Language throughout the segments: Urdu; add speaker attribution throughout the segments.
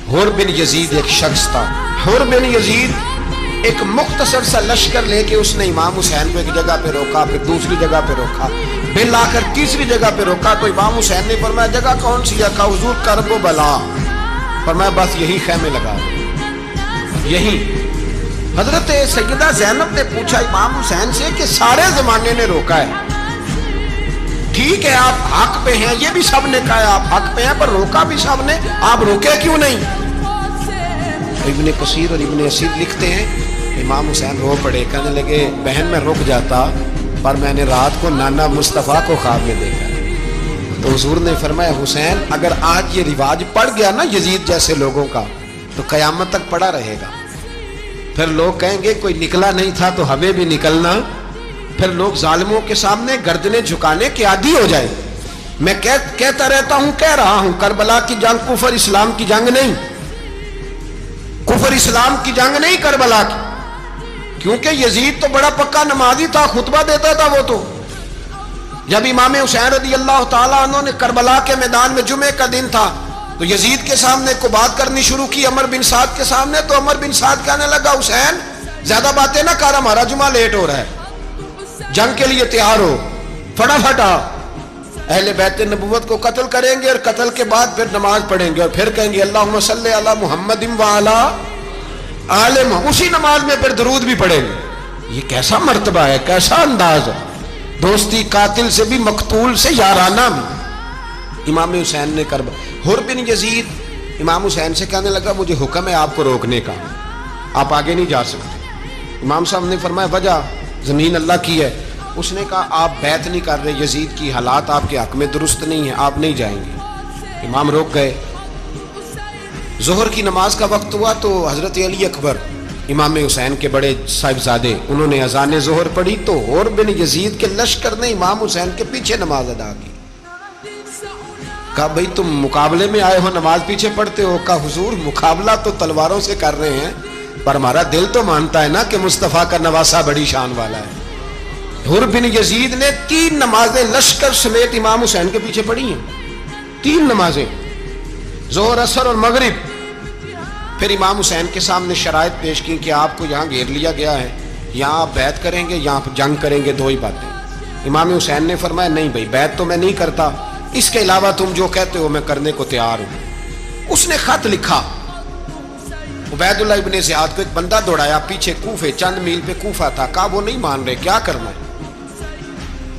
Speaker 1: حر بن یزید ایک شخص تھا. حر بن یزید ایک مختصر سا لشکر لے کے اس نے امام حسین کو ایک جگہ پہ روکا, پھر دوسری جگہ پہ روکا, پھر لا کر تیسری جگہ پہ روکا. تو امام حسین نے فرمایا جگہ کون سی ہے؟ کہا حضور کرب و بلا. فرمایا بس یہی خیمے لگا یہی. حضرت سیدہ زینب نے پوچھا امام حسین سے کہ سارے زمانے نے روکا ہے, ٹھیک ہے آپ حق پہ ہیں, یہ بھی سب نے کہا آپ حق پہ ہیں, پر روکا بھی سب نے, آپ روکے کیوں نہیں؟ ابن کثیر اور ابن اسیر لکھتے ہیں امام حسین رو پڑے, کہنے لگے بہن میں رک جاتا پر میں نے رات کو نانا مصطفیٰ کو خواب میں دیکھا. تو حضور نے فرمایا حسین اگر آج یہ رواج پڑ گیا نا یزید جیسے لوگوں کا تو قیامت تک پڑا رہے گا. پھر لوگ کہیں گے کوئی نکلا نہیں تھا تو ہمیں بھی نکلنا. پھر لوگ ظالموں کے سامنے گردنیں جھکانے کے عادی ہو جائے. میں کہتا رہتا ہوں, کہہ رہا ہوں, کربلا کی جنگ کفر اسلام کی جنگ نہیں, کفر اسلام کی جنگ نہیں کربلا کی, کیونکہ یزید تو بڑا پکا نمازی تھا, خطبہ دیتا تھا. وہ تو جب امام حسین رضی اللہ تعالیٰ عنہ نے کربلا کے میدان میں جمعے کا دن تھا تو یزید کے سامنے کو بات کرنی شروع کی, عمر بن سعد کے سامنے. تو عمر بن سعد کہنے لگا حسین زیادہ باتیں نہ کر, ہمارا جمعہ لیٹ ہو رہا ہے, جنگ کے لیے تیار ہو, فٹافٹ آ. اہل بیت نبوت کو قتل کریں گے اور قتل کے بعد پھر نماز پڑھیں گے اور پھر کہیں گے اللہم صلی علی محمد وعلی آل محمد, اسی نماز میں پھر درود بھی پڑھیں گے. یہ کیسا مرتبہ ہے, کیسا انداز ہے, دوستی قاتل سے بھی مقتول سے یارانہ بھی. امام حسین نے حر بن یزید امام حسین سے کہنے لگا مجھے حکم ہے آپ کو روکنے کا, آپ آگے نہیں جا سکتے. امام صاحب نے فرمایا وجہ زمین اللہ کی ہے. اس نے کہا آپ بیعت نہیں کر رہے, یزید کی حالات آپ کے حق میں درست نہیں ہیں, آپ نہیں جائیں گے. امام روک گئے. ظہر کی نماز کا وقت ہوا تو حضرت علی اکبر امام حسین کے بڑے صاحبزادے انہوں نے اذان ظہر پڑھی تو حر بن یزید کے لشکر نے امام حسین کے پیچھے نماز ادا کی. کہا بھئی تم مقابلے میں آئے ہو, نماز پیچھے پڑھتے ہو؟ کہا حضور مقابلہ تو تلواروں سے کر رہے ہیں پر ہمارا دل تو مانتا ہے نا کہ مصطفیٰ کا نواسہ بڑی شان والا ہے. حر بن یزید نے 3 نمازیں لشکر سمیت امام حسین کے پیچھے پڑھی ہیں, 3 نمازیں, ظہر اثر اور مغرب. پھر امام حسین کے سامنے شرائط پیش کی کہ آپ کو یہاں گھیر لیا گیا ہے, یہاں آپ بیعت کریں گے, یہاں جنگ کریں گے, 2 ہی باتیں. امام حسین نے فرمایا نہیں بھائی بیعت تو میں نہیں کرتا, اس کے علاوہ تم جو کہتے ہو میں کرنے کو تیار ہوں. اس نے خط لکھا, عبید اللہ ابن زیاد کو ایک بندہ دوڑایا پیچھے, کوفے چند میل پہ کوفہ تھا. کہا وہ نہیں مان رہے, کیا کرنا ہے؟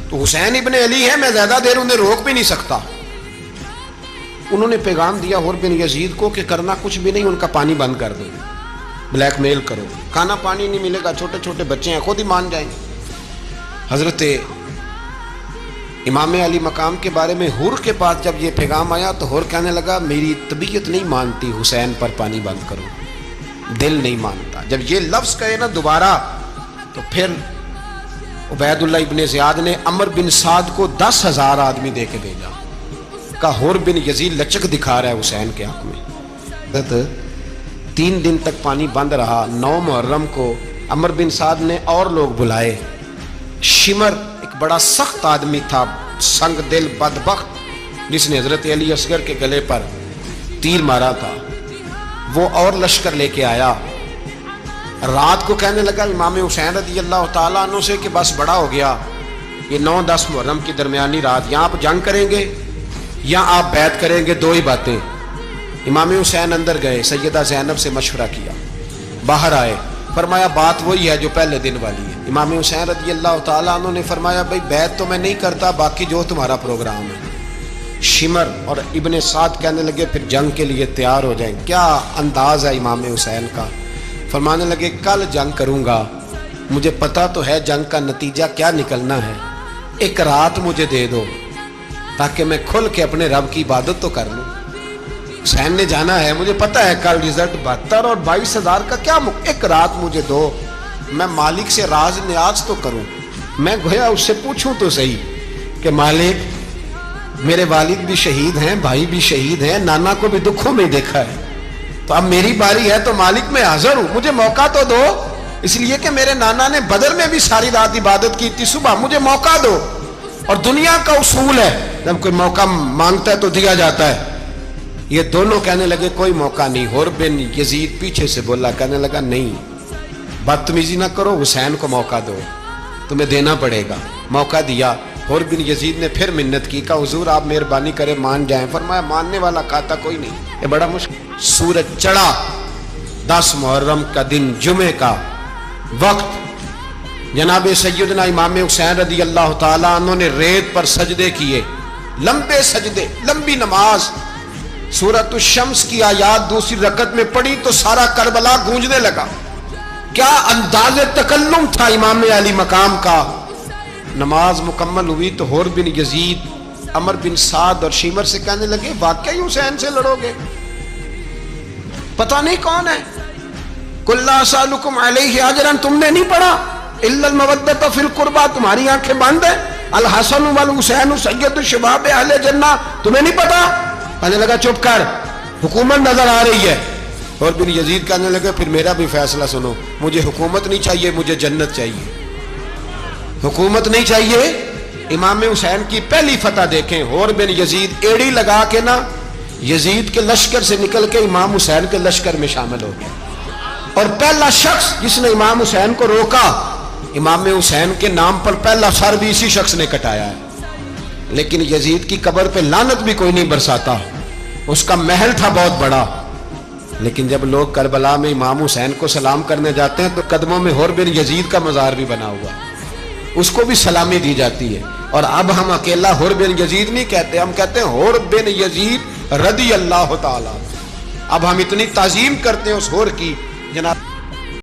Speaker 1: تو حسین ابن علی ہے, میں زیادہ دیر انہیں روک بھی نہیں سکتا. انہوں نے پیغام دیا حر بن یزید کو کہ کرنا کچھ بھی نہیں, ان کا پانی بند کر دو, بلیک میل کرو, کھانا پانی نہیں ملے گا, چھوٹے چھوٹے بچے ہیں, خود ہی مان جائیں گے. حضرت امام علی مقام کے بارے میں حر کے پاس جب یہ پیغام آیا تو حر کہنے لگا میری طبیعت نہیں مانتی حسین پر پانی بند کرو, دل نہیں مانتا. جب یہ لفظ کہے نا دوبارہ تو پھر عبید اللہ ابن زیاد نے عمر بن سعد کو 10,000 آدمی دے کے بھیجا. کہا حر بن یزید لچک دکھا رہا ہے حسین کے حق میں. 3 دن تک پانی بند رہا. 9 محرم کو عمر بن سعد نے اور لوگ بلائے. شمر ایک بڑا سخت آدمی تھا, سنگ دل بدبخت, جس نے حضرت علی اصغر کے گلے پر تیر مارا تھا, وہ اور لشکر لے کے آیا. رات کو کہنے لگا امام حسین رضی اللہ تعالیٰ عنہ سے کہ بس بڑا ہو گیا, یہ 9-10 محرم کی درمیانی رات, یہاں آپ جنگ کریں گے یا آپ بیعت کریں گے, 2 ہی باتیں. امام حسین اندر گئے, سیدہ زینب سے مشورہ کیا, باہر آئے, فرمایا بات وہی ہے جو پہلے دن والی ہے. امام حسین رضی اللہ تعالیٰ عنہ نے فرمایا بھئی بیعت تو میں نہیں کرتا, باقی جو تمہارا پروگرام ہے. شمر اور ابن سعد کہنے لگے پھر جنگ کے لیے تیار ہو جائیں. کیا انداز ہے امام حسین کا. فرمانے لگے کل جنگ کروں گا, مجھے پتا تو ہے جنگ کا نتیجہ کیا نکلنا ہے, 1 رات مجھے دے دو تاکہ میں کھل کے اپنے رب کی عبادت تو کر لوں. حسین نے جانا ہے, مجھے پتا ہے کل رزلٹ 72 اور 22,000 کا کیا 1 رات مجھے دو, میں مالک سے راز نیاز تو کروں. میں گویا اس سے پوچھوں تو صحیح کہ مالک میرے والد بھی شہید ہیں, بھائی بھی شہید ہیں, نانا کو بھی دکھوں میں دیکھا ہے, تو اب میری باری ہے تو مالک میں حاضر ہوں, مجھے موقع تو دو. اس لیے کہ میرے نانا نے بدر میں بھی ساری رات عبادت کی تھی, صبح مجھے موقع دو. اور دنیا کا اصول ہے جب کوئی موقع مانگتا ہے تو دیا جاتا ہے. یہ دونوں کہنے لگے کوئی موقع نہیں. حر بن یزید پیچھے سے بولا, کہنے لگا نہیں بدتمیزی نہ کرو, حسین کو موقع دو, تمہیں دینا پڑے گا. موقع دیا. حر بن یزید نے پھر منت کی, کہا حضور آپ مہربانی کرے مان جائیں. فرمایا ماننے والا کھاتا کوئی نہیں. یہ بڑا مشکل. سورج چڑھا, 10 محرم کا دن, جمعے کا وقت. جناب سیدنا امام حسین رضی اللہ تعالیٰ عنہ نے ریت پر سجدے کیے, لمبے سجدے, لمبی نماز. سورۃ الشمس کی آیات دوسری رکعت میں پڑھی تو سارا کربلا گونجنے لگا. کیا انداز تکلم تھا امام علی مقام کا. نماز مکمل ہوئی تو حر بن یزید, عمر بن سعد اور شیمر سے کہنے لگے واقعی حسین سے لڑو گے؟ پتہ نہیں کون ہے. قل لا اسالکم علیہ اجرا, تم نے نہیں پڑھا؟ الا المودۃ فی القربى, تمہاری آنکھیں بند ہیں. الحسن والحسین سید الشباب اہل جنہ, تمہیں نہیں پتا؟ کہنے لگا چپ کر, حکومت نظر آ رہی ہے. اور بن یزید کہنے لگے پھر میرا بھی فیصلہ سنو, مجھے حکومت نہیں چاہیے, مجھے جنت چاہیے. حکومت نہیں چاہیے. امام حسین کی پہلی فتح دیکھیں, حر بن یزید ایڑی لگا کے نا یزید کے لشکر سے نکل کے امام حسین کے لشکر میں شامل ہو گیا. اور پہلا شخص جس نے امام حسین کو روکا, امام حسین کے نام پر پہلا سر بھی اسی شخص نے کٹایا ہے. لیکن یزید کی قبر پہ لعنت بھی کوئی نہیں برساتا, اس کا محل تھا بہت بڑا. لیکن جب لوگ کربلا میں امام حسین کو سلام کرنے جاتے ہیں تو قدموں میں حر بن یزید کا مزار بھی بنا ہوا, اس کو بھی سلامی دی جاتی ہے. اور اب ہم اکیلا حر بن یزید نہیں کہتے, ہم کہتے ہیں حر بن یزید رضی اللہ تعالی. اب ہم اتنی تعظیم کرتے ہیں اس حر کی. جناب